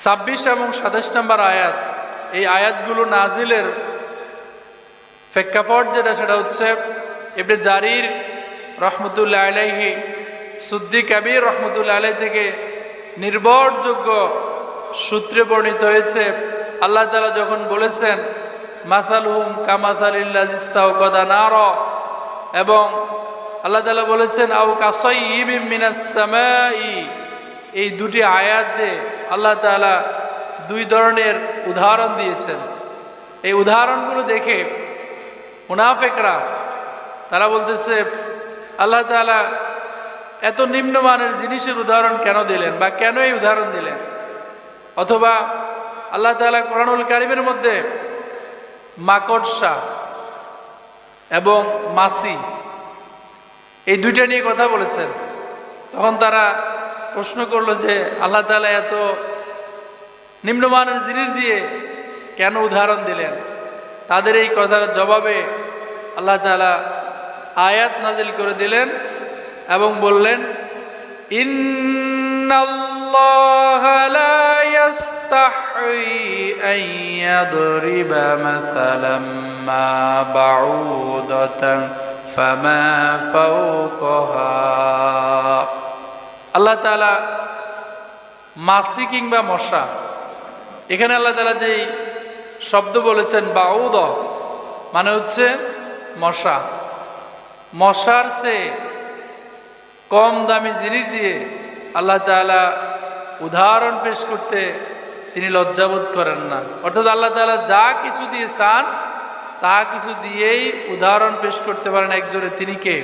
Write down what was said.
26 এবং 27 নম্বর আয়াত, এই আয়াতগুলো নাজিলের প্রেক্ষাপট সেটা হচ্ছে ইবনে জারির রহমতুল্লাহ আলাইহি, সুদ্দি কাবির রহমতুল্লাহ আলাইহি থেকে নির্ভরযোগ্য সূত্রে বর্ণিত হয়েছে। আল্লাহ তাআলা যখন বলেছেন মাসালুহুম কামাসালিল্লাযী ইসতাওকাদা নারা, এবং আল্লাহ তাআলা বলেছেন আও কাসাইয়্যিবিম মিনাস সামাই, এই দুটি আয়াতে আল্লাহ তাআলা দুই ধরনের উদাহরণ দিয়েছেন। এই উদাহরণগুলো দেখে মুনাফিকরা তারা বলতেছে আল্লাহ তাআলা এত নিম্নমানের জিনিসের উদাহরণ কেন দিলেন, বা কেন এই উদাহরণ দিলেন? অথবা আল্লাহ তাআলা কোরআনুল কারীমের মধ্যে মাকড়সা এবং মাছি এই দুইটা নিয়ে কথা বলেছেন। তখন তারা প্রশ্ন করলো যে আল্লাহ তাআলা এত নিম্নমানের জিনিস দিয়ে কেন উদাহরণ দিলেন? তাদের এই কথার জবাবে আল্লাহ তাআলা আয়াত নাজিল করে দিলেন এবং বললেন ইন্নাল্লাহা লা ইস্তাহয়ী আন ইয়াদরিবা মাসালাম মা বাউদাতান ফামা ফাওকাহা। আল্লাহ তাআলা মাছি কিংবা মশা, এখানে আল্লাহ তাআলা যে শব্দ বলেছেন বাউদ, মানে হচ্ছে মশা, মশার চেয়ে কম দামি জিনিস দিয়ে আল্লাহ তাআলা উদাহরণ পেশ করতে তিনি লজ্জাবোধ করেন না। অর্থাৎ আল্লাহ তাআলা যা কিছু দিয়ে চান তা কিছু দিয়েই উদাহরণ পেশ করতে পারেন একজনে, তিনি কে?